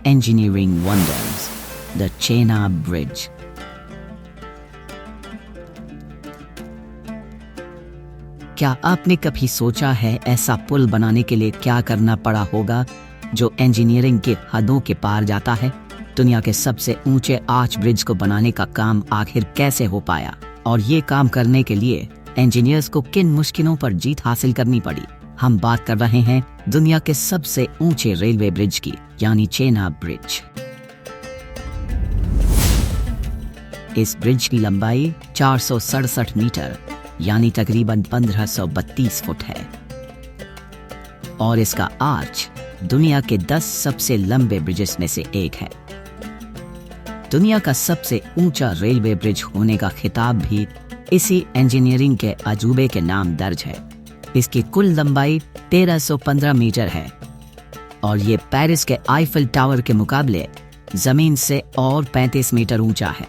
engineering wonders, the Chenab Bridge. क्या आपने कभी सोचा है ऐसा पुल बनाने के लिए क्या करना पड़ा होगा जो इंजीनियरिंग के हदों के पार जाता है? दुनिया के सबसे ऊंचे आर्च ब्रिज को बनाने का काम आखिर कैसे हो पाया और ये काम करने के लिए इंजीनियर्स को किन मुश्किलों पर जीत हासिल करनी पड़ी? हम बात कर रहे हैं दुनिया के सबसे ऊंचे रेलवे ब्रिज की, यानी चेनाब ब्रिज। इस ब्रिज की लंबाई 467 मीटर यानी तकरीबन 1532 फुट है और इसका आर्च दुनिया के 10 सबसे लंबे ब्रिजेस में से एक है। दुनिया का सबसे ऊंचा रेलवे ब्रिज होने का खिताब भी इसी इंजीनियरिंग के अजूबे के नाम दर्ज है। इसकी कुल लंबाई 1315 मीटर है और ये पेरिस के आईफिल टावर के मुकाबले जमीन से और 35 मीटर ऊंचा है।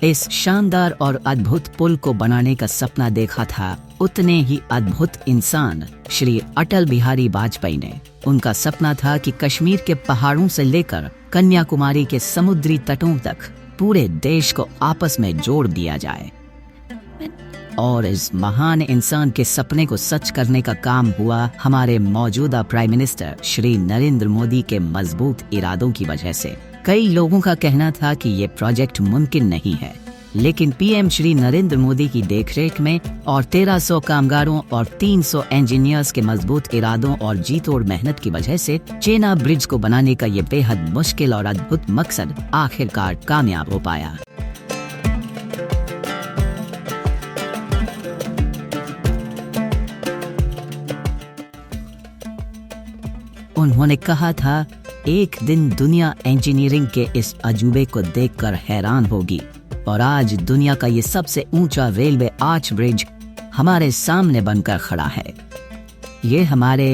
इस शानदार और अद्भुत पुल को बनाने का सपना देखा था उतने ही अद्भुत इंसान श्री अटल बिहारी वाजपेयी ने। उनका सपना था कि कश्मीर के पहाड़ों से लेकर कन्याकुमारी के समुद्री तटों तक पूरे देश को आपस में जोड़ दिया जाए और इस महान इंसान के सपने को सच करने का काम हुआ हमारे मौजूदा प्राइम मिनिस्टर श्री नरेंद्र मोदी के मजबूत इरादों की वजह से। कई लोगों का कहना था कि ये प्रोजेक्ट मुमकिन नहीं है, लेकिन पीएम श्री नरेंद्र मोदी की देखरेख में और 1300 कामगारों और 300 इंजीनियर्स के मजबूत इरादों और जी तोड़ मेहनत की वजह से चेनाब ब्रिज को बनाने का ये बेहद मुश्किल और अद्भुत मकसद आखिरकार कामयाब हो पाया। उन्होंने कहा था, एक दिन दुनिया इंजीनियरिंग के इस अजूबे को देखकर हैरान होगी और आज दुनिया का ये सबसे ऊंचा रेलवे आर्च ब्रिज हमारे सामने बनकर खड़ा है। ये हमारे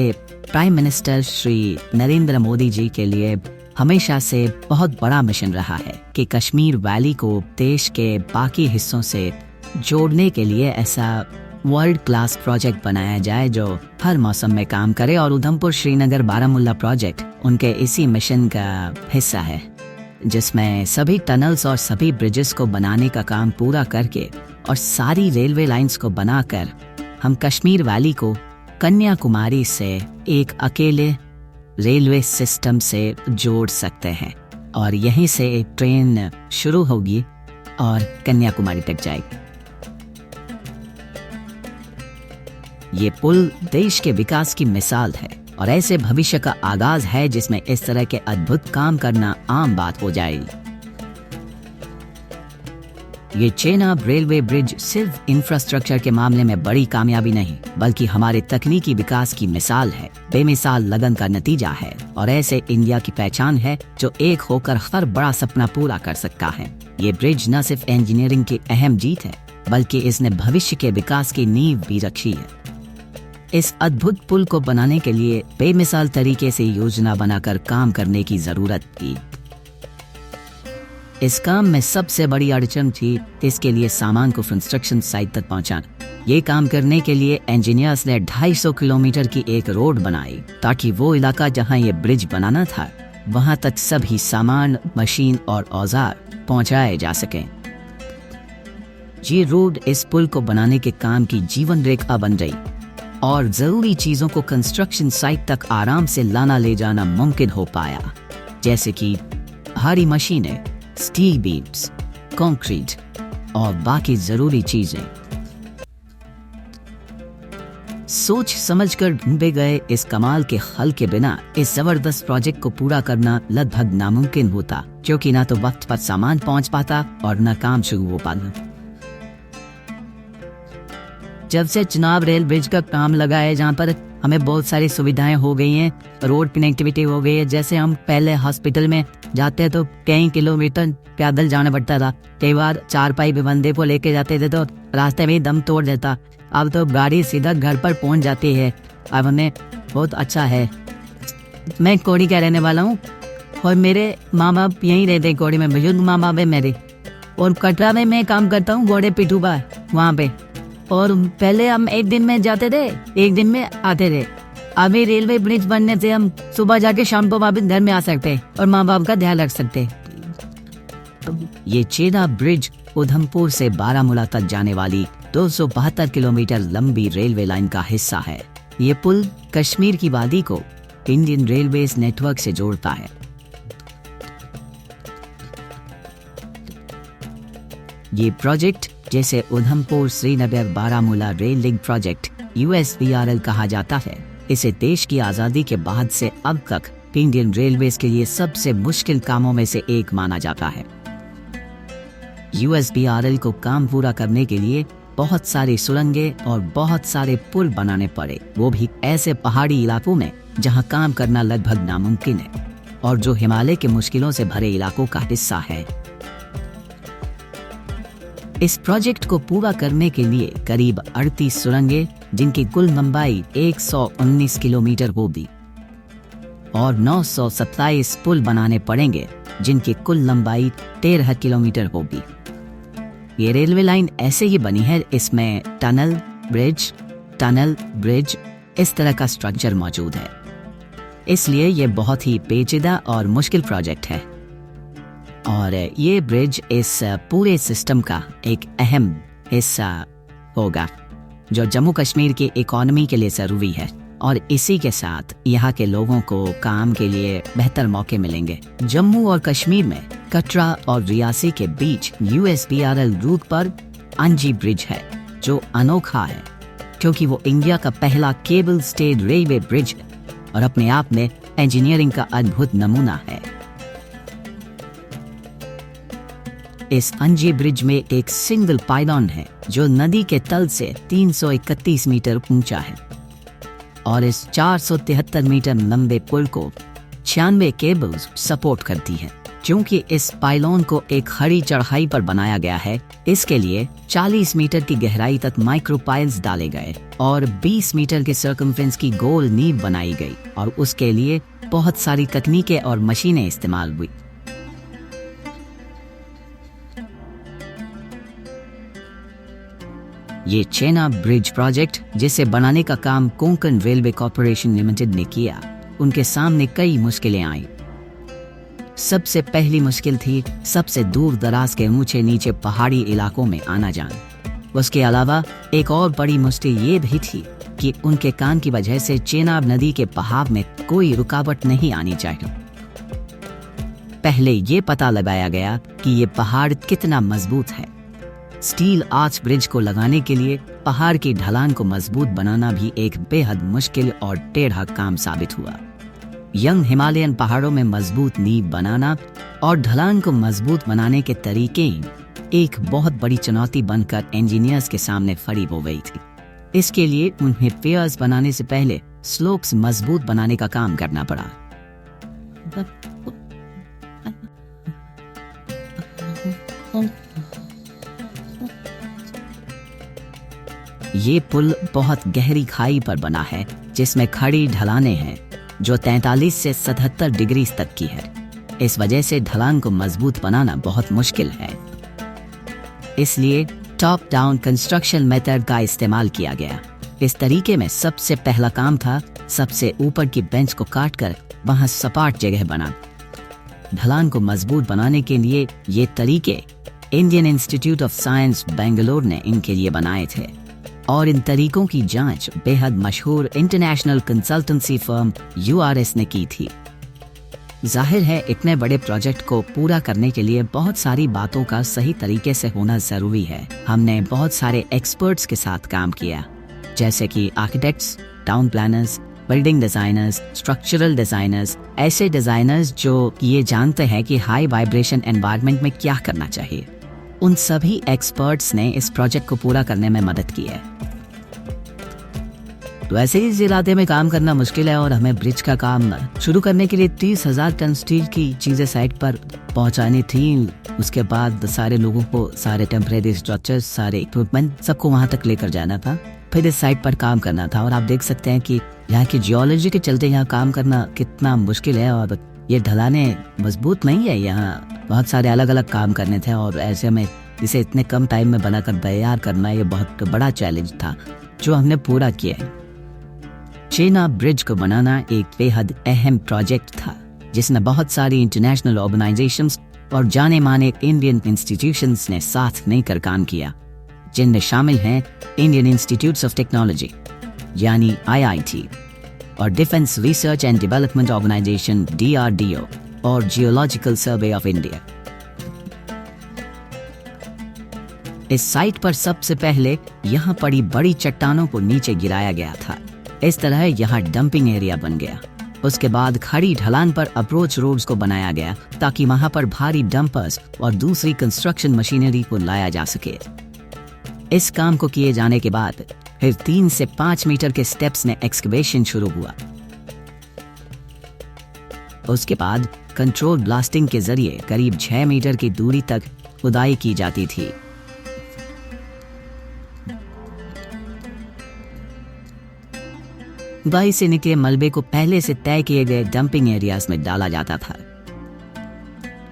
प्राइम मिनिस्टर श्री नरेंद्र मोदी जी के लिए हमेशा से बहुत बड़ा मिशन रहा है कि कश्मीर वैली को देश के बाकी हिस्सों से जोड़ने के लिए ऐसा वर्ल्ड क्लास प्रोजेक्ट बनाया जाए जो हर मौसम में काम करे, और उधमपुर श्रीनगर बारामुल्ला प्रोजेक्ट उनके इसी मिशन का हिस्सा है, जिसमें सभी टनल्स और सभी ब्रिजेस को बनाने का काम पूरा करके और सारी रेलवे लाइंस को बनाकर हम कश्मीर वैली को कन्याकुमारी से एक अकेले रेलवे सिस्टम से जोड़ सकते हैं और यहीं से एक ट्रेन शुरू होगी और कन्याकुमारी तक जाएगी। ये पुल देश के विकास की मिसाल है और ऐसे भविष्य का आगाज है जिसमें इस तरह के अद्भुत काम करना आम बात हो जाएगी। ये चेनाब रेलवे ब्रिज सिर्फ इंफ्रास्ट्रक्चर के मामले में बड़ी कामयाबी नहीं, बल्कि हमारे तकनीकी विकास की मिसाल है, बेमिसाल लगन का नतीजा है और ऐसे इंडिया की पहचान है जो एक होकर हर बड़ा सपना पूरा कर सकता है। ये ब्रिज न सिर्फ इंजीनियरिंग की अहम जीत है, बल्कि इसने भविष्य के विकास की नींव भी रखी है। इस अद्भुत पुल को बनाने के लिए बेमिसाल तरीके से योजना बनाकर काम करने की जरूरत थी। इस काम में सबसे बड़ी अड़चन थी इसके लिए सामान को कंस्ट्रक्शन साइट तक पहुंचाना। ये काम करने के लिए इंजीनियर्स ने 250 किलोमीटर की एक रोड बनाई ताकि वो इलाका जहां ये ब्रिज बनाना था वहां तक सभी सामान, मशीन और औजार पहुंचाए जा सकें। ये रोड इस पुल को बनाने के काम की जीवन रेखा बन गई और जरूरी चीजों को कंस्ट्रक्शन साइट तक आराम से लाना ले जाना मुमकिन हो पाया, जैसे कि भारी मशीनें, स्टील बीम्स, कंक्रीट और बाकी जरूरी चीजें। सोच समझकर ढूंढे गए इस कमाल के हल के बिना इस जबरदस्त प्रोजेक्ट को पूरा करना लगभग नामुमकिन होता, क्योंकि ना तो वक्त पर सामान पहुंच पाता और न काम शुरू हो पाता। जब से चेनाब रेल ब्रिज का काम लगा है, जहाँ पर हमें बहुत सारी सुविधाएं हो गई हैं, रोड कनेक्टिविटी हो गई है। जैसे हम पहले हॉस्पिटल में जाते तो कई किलोमीटर पैदल जाना पड़ता था, कई बार चारपाई भी बंदे को लेके जाते थे तो रास्ते में दम तोड़ देता। अब तो गाड़ी सीधा घर पर पहुंच जाती है। अब हमें बहुत अच्छा है। मैं कोड़ी का रहने वाला हूँ और मेरे माँ बाप यहीं रहते हैं, कोड़ी में बुजुर्ग माँ बाप है मेरे, और कटरा में मैं काम करता हूँ घोड़े पिटूबा वहाँ पे। और पहले हम एक दिन में जाते थे, एक दिन में आते थे। अभी रेलवे ब्रिज बनने से हम सुबह जाके शाम को वापस घर में आ सकते और माँ बाप का ध्यान रख सकते। ये चेनाब ब्रिज उधमपुर से बारामूला तक जाने वाली 272 किलोमीटर लंबी रेलवे लाइन का हिस्सा है। ये पुल कश्मीर की वादी को इंडियन रेलवेज नेटवर्क से जोड़ता है। ये प्रोजेक्ट, जैसे Udhampur Srinagar Baramulla rail link project USBRL कहा जाता है, इसे देश की आज़ादी के बाद से अब तक इंडियन रेलवेज के लिए सबसे मुश्किल कामों में से एक माना जाता है। USBRL को काम पूरा करने के लिए बहुत सारी सुरंगें और बहुत सारे पुल बनाने पड़े, वो भी ऐसे पहाड़ी इलाकों में जहां काम करना लगभग नामुमकिन है और जो हिमालय के मुश्किलों से भरे इलाकों का हिस्सा है। इस प्रोजेक्ट को पूरा करने के लिए करीब 38 सुरंगें, जिनकी कुल लंबाई 119 किलोमीटर होगी, और 927 पुल बनाने पड़ेंगे, जिनकी कुल लंबाई 13 किलोमीटर होगी। ये रेलवे लाइन ऐसे ही बनी है, इसमें टनल ब्रिज इस तरह का स्ट्रक्चर मौजूद है, इसलिए ये बहुत ही पेचीदा और मुश्किल प्रोजेक्ट है। और ये ब्रिज इस पूरे सिस्टम का एक अहम हिस्सा होगा जो जम्मू कश्मीर की इकोनॉमी के लिए ज़रूरी है, और इसी के साथ यहाँ के लोगों को काम के लिए बेहतर मौके मिलेंगे। जम्मू और कश्मीर में कटरा और रियासी के बीच USBRL रूट पर अंजी ब्रिज है, जो अनोखा है क्योंकि वो इंडिया का पहला केबल स्टेड रेलवे ब्रिज है और अपने आप में इंजीनियरिंग का अद्भुत नमूना है। इस अंजी ब्रिज में एक सिंगल पाइलॉन है जो नदी के तल से 331 मीटर ऊंचा है, और इस 473 मीटर लंबे पुल को 96 केबल्स सपोर्ट करती हैं। क्योंकि इस पाइलॉन को एक खड़ी चढ़ाई पर बनाया गया है, इसके लिए 40 मीटर की गहराई तक माइक्रोपाइल्स डाले गए और 20 मीटर के सर्कमफ्रेंस की गोल नींव बनाई गई, और उसके लिए बहुत सारी तकनीकें और मशीनें इस्तेमाल हुई। ये चेनाब ब्रिज प्रोजेक्ट, जिसे बनाने का काम कोंकण रेलवे कॉर्पोरेशन लिमिटेड ने किया, उनके सामने कई मुश्किलें आईं। सबसे पहली मुश्किल थी सबसे दूर दराज के ऊंचे नीचे पहाड़ी इलाकों में आना जाना। उसके अलावा एक और बड़ी मुश्किल ये भी थी कि उनके काम की वजह से चेनाब नदी के बहाव में कोई रुकावट नहीं आनी चाहिए। पहले ये पता लगाया गया कि ये पहाड़ कितना मजबूत है। स्टील आर्च ब्रिज को लगाने के लिए पहाड़ की ढलान को मजबूत बनाना भी एक बेहद मुश्किल और टेढ़ा काम साबित हुआ। यंग हिमालयन पहाड़ों में मजबूत नींव बनाना और ढलान को मजबूत बनाने के तरीके एक बहुत बड़ी चुनौती बनकर इंजीनियर्स के सामने खड़ी हो गई थी। इसके लिए उन्हें पियर्स बनाने से पहले स्लोप्स मजबूत बनाने का काम करना पड़ा। ये पुल बहुत गहरी खाई पर बना है, जिसमें खड़ी ढलानें हैं जो 43 से 77 डिग्री तक की है। इस वजह से ढलान को मजबूत बनाना बहुत मुश्किल है। इसलिए टॉप डाउन कंस्ट्रक्शन मेथड का इस्तेमाल किया गया। इस तरीके में सबसे पहला काम था सबसे ऊपर की बेंच को काटकर वहां सपाट जगह बनाना। ढलान को मजबूत बनाने के लिए ये तरीके Indian institute of science Bangalore ने इनके लिए बनाए थे, और इन तरीकों की जांच बेहद मशहूर इंटरनेशनल कंसल्टेंसी फर्म URS ने की थी। जाहिर है इतने बड़े प्रोजेक्ट को पूरा करने के लिए बहुत सारी बातों का सही तरीके से होना जरूरी है। हमने बहुत सारे एक्सपर्ट्स के साथ काम किया, जैसे कि architects, town planners, building designers, structural designers, ऐसे डिजाइनर्स जो ये जानते हैं कि हाई वाइब्रेशन एनवायरनमेंट में क्या करना चाहिए। उन सभी एक्सपर्ट्स ने इस प्रोजेक्ट को पूरा करने में मदद की है। तो ऐसे ही इस इलाके में काम करना मुश्किल है, और हमें ब्रिज का काम शुरू करने के लिए 30,000 टन स्टील की चीजें साइट पर पहुंचानी थी। उसके बाद सारे लोगों को, सारे टेम्परेरी स्ट्रक्चर्स, सारे इक्विपमेंट, सबको वहां तक लेकर जाना था, फिर इस साइट पर काम करना था। और आप देख सकते हैं कि यहाँ की जियोलॉजी के चलते यहाँ काम करना कितना मुश्किल है, और ये ढलाने मजबूत नहीं है। यहाँ बहुत सारे अलग अलग काम करने थे, और ऐसे में इसे इतने कम टाइम में बनाकर तैयार करना ये बहुत बड़ा चैलेंज था, जो हमने पूरा किया है। चेनाब ब्रिज को बनाना एक बेहद अहम प्रोजेक्ट था, जिसमें बहुत सारी इंटरनेशनल ऑर्गेनाइजेशंस और जाने माने इंडियन इंस्टीट्यूशंस ने साथ मिलकर काम किया, जिनमें शामिल हैं इंडियन इंस्टीट्यूट्स ऑफ टेक्नोलॉजी यानी IIT और defence research and development organisation DRDO और जियोलॉजिकल सर्वे ऑफ इंडिया। इस साइट पर सबसे पहले यहाँ पड़ी बड़ी चट्टानों को नीचे गिराया गया था। इस तरह यहाँ डंपिंग एरिया बन गया। उसके बाद खड़ी ढलान पर अप्रोच रोड्स को बनाया गया ताकि वहां पर भारी डंपर्स और दूसरी कंस्ट्रक्शन मशीनरी को लाया जा सके। इस काम को किए जाने के बाद फिर 3 से 5 मीटर के स्टेप्स में एक्सकवेशन शुरू हुआ। उसके बाद कंट्रोल ब्लास्टिंग के जरिए करीब 6 मीटर की दूरी तक खुदाई की जाती थी। खुदाई से निकले मलबे को पहले से तय किए गए डंपिंग एरियाज में डाला जाता था।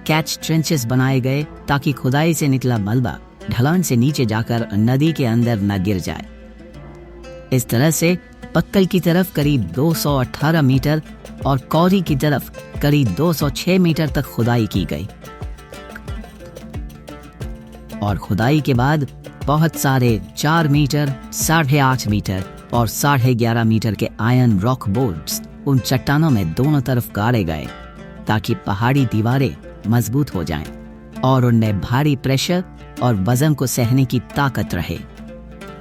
कैच ट्रेंचेस बनाए गए ताकि खुदाई से निकला मलबा ढलान से नीचे जाकर नदी के अंदर न गिर जाए। इस तरह से पक्कल की तरफ करीब 218 मीटर और कौरी की तरफ करीब 206 मीटर तक खुदाई की गई और खुदाई के बाद बहुत सारे 4 मीटर, 8.5 मीटर और 11.5 मीटर के आयरन रॉक बोर्ड्स उन चट्टानों में दोनों तरफ गाड़े गए ताकि पहाड़ी दीवारें मजबूत हो जाएं और उनमें भारी प्रेशर और वजन को सहने की ताकत रहे।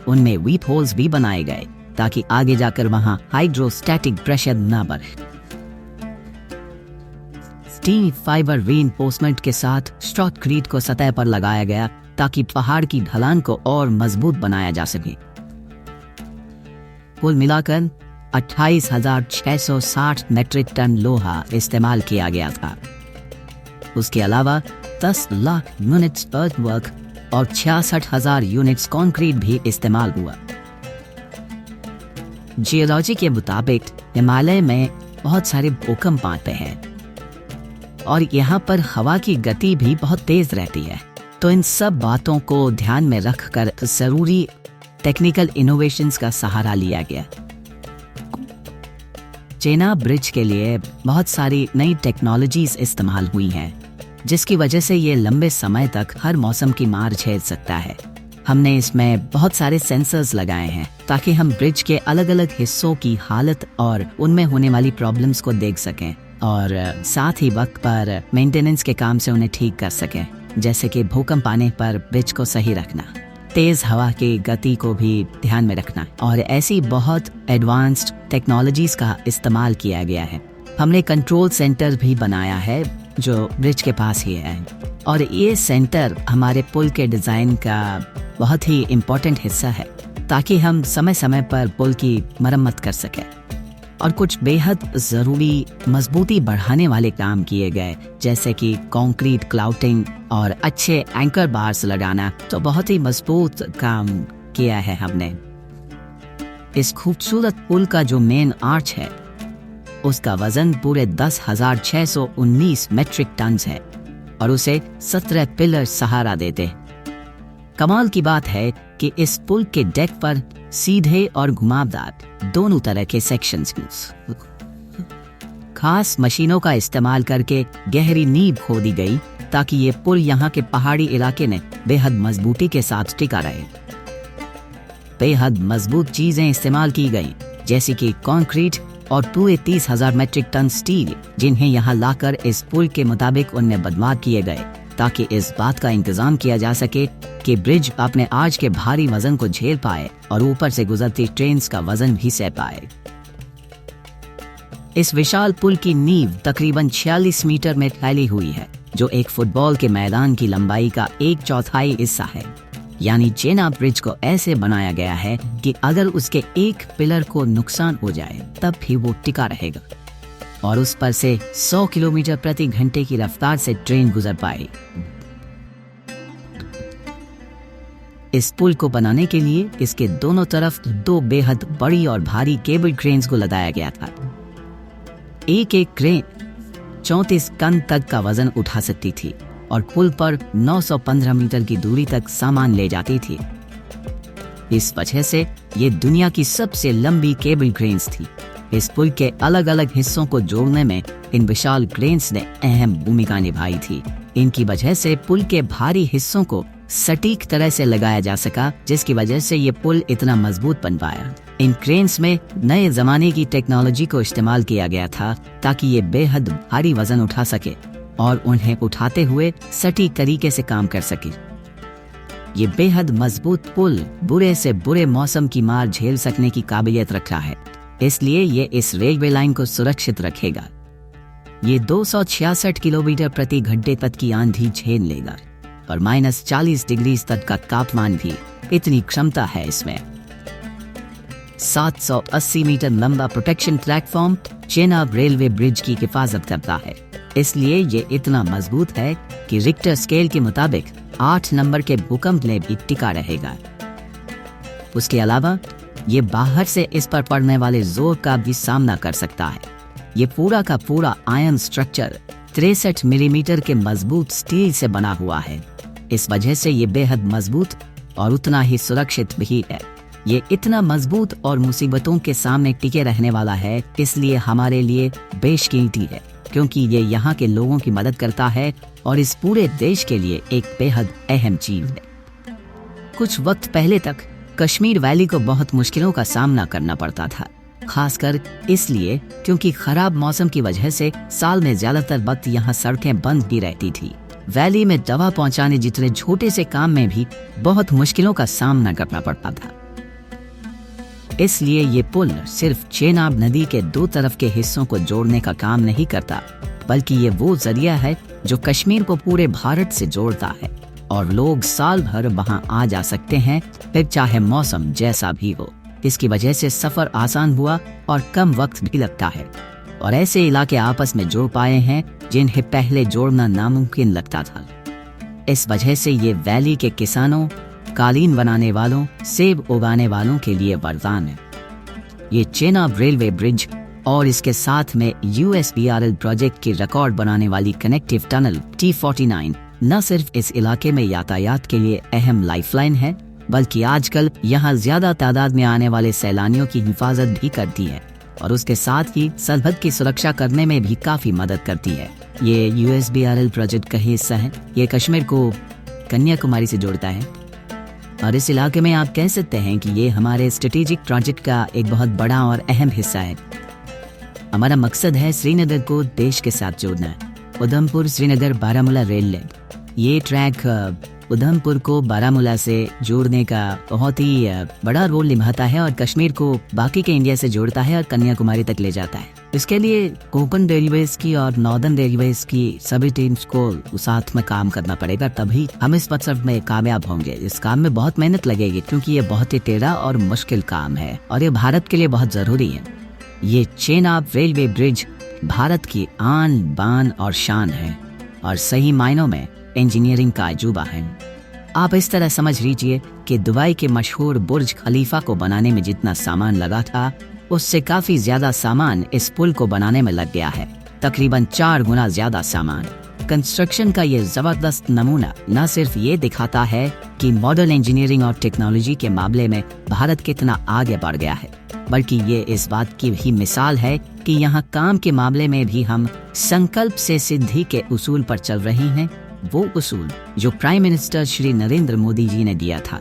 उनमें वीप होल्स भी बनाए गए ताकि आगे जाकर वहां हाइड्रोस्टैटिक प्रेशर न बढ़े। स्टील फाइबर रीइंफोर्समेंट के साथ शॉटक्रीट को सतह पर लगाया गया ताकि पहाड़ की ढलान को और मजबूत बनाया जा सके। कुल मिलाकर 28,660 मीट्रिक टन लोहा इस्तेमाल किया गया था। उसके अलावा 10 लाख यूनिट्स अर्थवर्क और 66,000 यूनिट्स कंक्रीट भी इस्तेमाल हुआ। जियोलॉजी के मुताबिक हिमालय में बहुत सारे भूकंप आते हैं और यहाँ पर हवा की गति भी बहुत तेज रहती है। तो इन सब बातों को ध्यान में रखकर जरूरी टेक्निकल इनोवेशंस का सहारा लिया गया। चेनाब ब्रिज के लिए बहुत सारी नई टेक्नोलॉजीज इस्तेमाल हुई हैं, जिसकी वजह से ये लंबे समय तक हर मौसम की मार झेल सकता है। हमने इसमें बहुत सारे सेंसर्स लगाए हैं ताकि हम ब्रिज के अलग अलग हिस्सों की हालत और उनमें होने वाली प्रॉब्लम्स को देख सकें और साथ ही वक्त पर मेंटेनेंस के काम से उन्हें ठीक कर सकें, जैसे कि भूकंप आने पर ब्रिज को सही रखना, तेज हवा की गति को भी ध्यान में रखना और ऐसी बहुत एडवांस्ड टेक्नोलॉजीज का इस्तेमाल किया गया है। हमने कंट्रोल सेंटर भी बनाया है जो ब्रिज के पास ही है और ये सेंटर हमारे पुल के डिज़ाइन का बहुत ही इम्पोर्टेंट हिस्सा है ताकि हम समय समय पर पुल की मरम्मत कर सकें। और कुछ बेहद ज़रूरी मजबूती बढ़ाने वाले काम किए गए, जैसे कि कंक्रीट क्लाउटिंग और अच्छे एंकर बार्स लगाना। तो बहुत ही मजबूत काम किया है हमने। इस खूबसूरत पुल का जो मेन आर्च है उसका वजन पूरे 10,619 मीट्रिक टन है और उसे 17 पिलर सहारा देते हैं। कमाल की बात है कि इस पुल के डेक पर सीधे और घुमावदार दोनों तरह के सेक्शंस खास मशीनों का इस्तेमाल करके गहरी नींव खोदी गई ताकि ये पुल यहाँ के पहाड़ी इलाके में बेहद मजबूती के साथ टिका रहे। बेहद मजबूत चीजें इस्तेमाल की गई, जैसे कि कंक्रीट और पूरे 30,000 मीट्रिक टन स्टील, जिन्हें यहाँ लाकर इस पुल के मुताबिक उनमें बदलाव किए गए ताकि इस बात का इंतजाम किया जा सके कि ब्रिज अपने आज के भारी वजन को झेल पाए और ऊपर से गुजरती ट्रेन्स का वजन भी सह पाए। इस विशाल पुल की नींव तकरीबन 46 मीटर में फैली हुई है, जो एक फुटबॉल के मैदान की लंबाई का 1/4 हिस्सा है। यानी चेनाब ब्रिज को ऐसे बनाया गया है कि अगर उसके एक पिलर को नुकसान हो जाए तब भी वो टिका रहेगा और उस पर से 100 किलोमीटर प्रति घंटे की रफ्तार से ट्रेन गुजर पाए। इस पुल को बनाने के लिए इसके दोनों तरफ 2 बेहद बड़ी और भारी केबल क्रेन्स को लगाया गया था। एक एक क्रेन 34 टन तक का वजन उठा सकती थी और पुल पर 915 मीटर की दूरी तक सामान ले जाती थी। इस वजह से ये दुनिया की सबसे लंबी केबल क्रेन्स थी। इस पुल के अलग अलग हिस्सों को जोड़ने में इन विशाल क्रेन्स ने अहम भूमिका निभाई थी। इनकी वजह से पुल के भारी हिस्सों को सटीक तरह से लगाया जा सका, जिसकी वजह से ये पुल इतना मजबूत बन पाया। इन क्रेन्स में नए जमाने की टेक्नोलॉजी को इस्तेमाल किया गया था ताकि ये बेहद भारी वजन उठा सके और उन्हें उठाते हुए सटीक तरीके से काम कर सके। ये बेहद मजबूत पुल बुरे से बुरे मौसम की मार झेल सकने की काबिलियत रखता है, इसलिए ये इस रेलवे लाइन को सुरक्षित रखेगा। ये 266 किलोमीटर प्रति घंटे तक की आंधी झेल लेगा और -40 डिग्री तक का तापमान भी, इतनी क्षमता है इसमें। 780 मीटर लंबा protection platform Chenab railway bridge की हिफाजत करता है, इसलिए ये इतना मजबूत है कि रिक्टर स्केल के मुताबिक 8 नंबर के भूकंप में भी टिका रहेगा। उसके अलावा ये बाहर से इस पर पड़ने वाले जोर का भी सामना कर सकता है। ये पूरा का पूरा आयरन स्ट्रक्चर 63 मिलीमीटर के मजबूत स्टील से बना हुआ है। इस वजह से ये बेहद मजबूत और उतना ही सुरक्षित भी है। ये इतना मजबूत और मुसीबतों के सामने टिके रहने वाला है, इसलिए हमारे लिए बेशकीमती है, क्योंकि ये यहाँ के लोगों की मदद करता है और इस पूरे देश के लिए एक बेहद अहम चीज है। कुछ वक्त पहले तक कश्मीर वैली को बहुत मुश्किलों का सामना करना पड़ता था, खासकर इसलिए क्योंकि खराब मौसम की वजह से साल में ज्यादातर वक्त यहाँ सड़कें बंद ही रहती थी। वैली में दवा पहुंचाने जितने छोटे से काम में भी बहुत मुश्किलों का सामना करना पड़ता था। इसलिए ये पुल सिर्फ चेनाब नदी के दो तरफ के हिस्सों को जोड़ने का काम नहीं करता, बल्कि ये वो जरिया है जो कश्मीर को पूरे भारत से जोड़ता है और लोग साल भर वहां आ जा सकते हैं, फिर चाहे मौसम जैसा भी हो। इसकी वजह से सफर आसान हुआ और कम वक्त भी लगता है और ऐसे इलाके आपस में जुड़ पाए हैं जिन्हें पहले जोड़ना नामुमकिन लगता था। इस वजह से ये वैली के किसानों, कालीन बनाने वालों, सेब उगाने वालों के लिए वरदान है। ये चेनाब रेलवे ब्रिज और इसके साथ में USBRL प्रोजेक्ट की रिकॉर्ड बनाने वाली कनेक्टिव टनल T49 न सिर्फ इस इलाके में यातायात के लिए अहम लाइफलाइन है, बल्कि आजकल यहाँ ज्यादा तादाद में आने वाले सैलानियों की हिफाजत भी करती है और उसके साथ ही सरहद की सुरक्षा करने में भी काफी मदद करती है। ये USBRL प्रोजेक्ट का हिस्सा है। ये कश्मीर को कन्याकुमारी से जोड़ता है और इस इलाके में आप कह सकते हैं कि ये हमारे स्ट्रेटेजिक प्रोजेक्ट का एक बहुत बड़ा और अहम हिस्सा है। हमारा मकसद है श्रीनगर को देश के साथ जोड़ना। उधमपुर श्रीनगर बारामूला रेल लिंक, ये ट्रैक उधमपुर को बारामूला से जोड़ने का बहुत ही बड़ा रोल निभाता है और कश्मीर को बाकी के इंडिया से जोड़ता है और कन्याकुमारी तक ले जाता है। इसके लिए कोंकण रेलवेज की और नॉर्दर्न रेलवेज की सभी टीम्स को साथ में काम करना पड़ेगा, तभी हम इस मकसद में कामयाब होंगे। इस काम में बहुत मेहनत लगेगी क्योंकि ये बहुत ही टेढ़ा और मुश्किल काम है और ये भारत के लिए बहुत जरूरी है। ये चेनाब रेलवे ब्रिज भारत की आन बान और शान है और सही मायनों में इंजीनियरिंग का अजूबा है। आप इस तरह समझ लीजिए कि दुबई के मशहूर बुर्ज खलीफा को बनाने में जितना सामान लगा था, उससे काफी ज्यादा सामान इस पुल को बनाने में लग गया है, तकरीबन 4 गुना ज्यादा सामान। कंस्ट्रक्शन का ये जबरदस्त नमूना न सिर्फ ये दिखाता है कि मॉडर्न इंजीनियरिंग और टेक्नोलॉजी के मामले में भारत कितना आगे बढ़ गया है, बल्कि ये इस बात की भी मिसाल है कि यहाँ काम के मामले में भी हम संकल्प से सिद्धि के उसूल पर चल रहे हैं, वो उसूल जो प्राइम मिनिस्टर श्री नरेंद्र मोदी जी ने दिया था।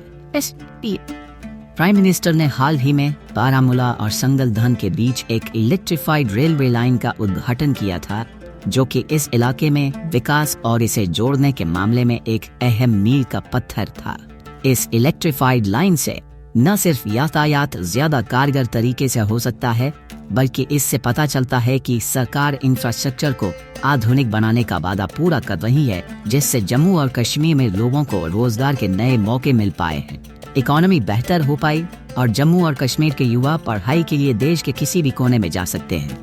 प्राइम मिनिस्टर ने हाल ही में बारामूला और संगलधन के बीच एक इलेक्ट्रिफाइड रेलवे लाइन का उद्घाटन किया था, जो कि इस इलाके में विकास और इसे जोड़ने के मामले में एक अहम मील का पत्थर था। इस इलेक्ट्रिफाइड लाइन से न सिर्फ यातायात ज्यादा कारगर तरीके से हो सकता है, बल्कि इससे पता चलता है कि सरकार इंफ्रास्ट्रक्चर को आधुनिक बनाने का वादा पूरा कर रही है, जिससे जम्मू और कश्मीर में लोगों को रोजगार के नए मौके मिल पाए हैं, इकोनॉमी बेहतर हो पाई और जम्मू और कश्मीर के युवा पढ़ाई के लिए देश के किसी भी कोने में जा सकते हैं।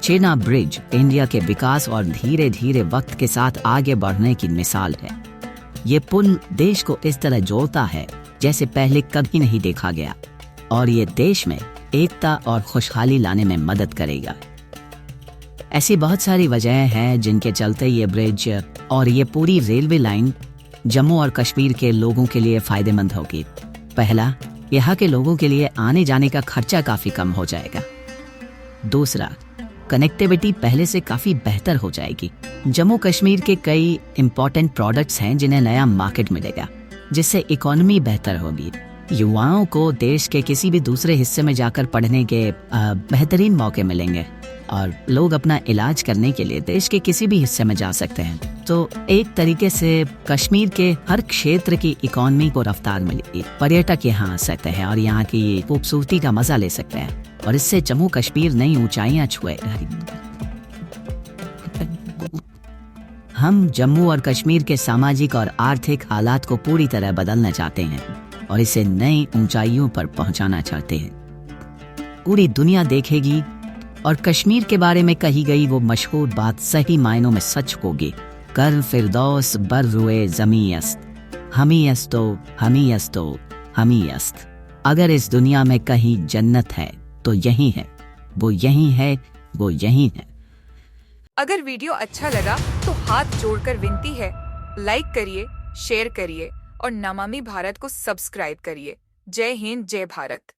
चेनाब ब्रिज इंडिया के विकास और धीरे धीरे वक्त के साथ आगे बढ़ने की मिसाल है। ये पुल देश को इस तरह जोड़ता है जैसे पहले कभी नहीं देखा गया और ये देश में एकता और खुशहाली लाने में मदद करेगा। ऐसी बहुत सारी वजहें हैं जिनके चलते ये ब्रिज और ये पूरी रेलवे लाइन जम्मू और कश्मीर के लोगों के लिए फायदेमंद होगी। पहला, यहाँ के लोगों के लिए आने जाने का खर्चा काफी कम हो जाएगा। दूसरा, कनेक्टिविटी पहले से काफी बेहतर हो जाएगी। जम्मू कश्मीर के कई इंपॉर्टेंट प्रोडक्ट्स हैं जिन्हें नया मार्केट मिलेगा, जिससे इकोनॉमी बेहतर होगी। युवाओं को देश के किसी भी दूसरे हिस्से में जाकर पढ़ने के बेहतरीन मौके मिलेंगे और लोग अपना इलाज करने के लिए देश के किसी भी हिस्से में जा सकते हैं। तो एक तरीके से कश्मीर के हर क्षेत्र की इकोनॉमी को रफ्तार मिलेगी। पर्यटक यहाँ आ सकते हैं और यहाँ की खूबसूरती का मजा ले सकते हैं और इससे जम्मू कश्मीर नई ऊंचाइयां छुएगा। हम जम्मू और कश्मीर के सामाजिक और आर्थिक हालात को पूरी तरह बदलना चाहते हैं और इसे नई ऊंचाइयों पर पहुंचाना चाहते हैं। पूरी दुनिया देखेगी और कश्मीर के बारे में कही गई वो मशहूर बात सही मायनों में सच होगी। कर फिरदौस बर रुए ज़मी अस्त, हमी अस्तो हमी अस्तो हमी अस्त। अगर इस दुनिया में कहीं जन्नत है तो यही है, वो यही है, वो यही है। अगर वीडियो अच्छा लगा तो हाथ जोड़कर विनती है, लाइक करिए, शेयर करिए और नमामि भारत को सब्सक्राइब करिए। जय हिंद, जय भारत।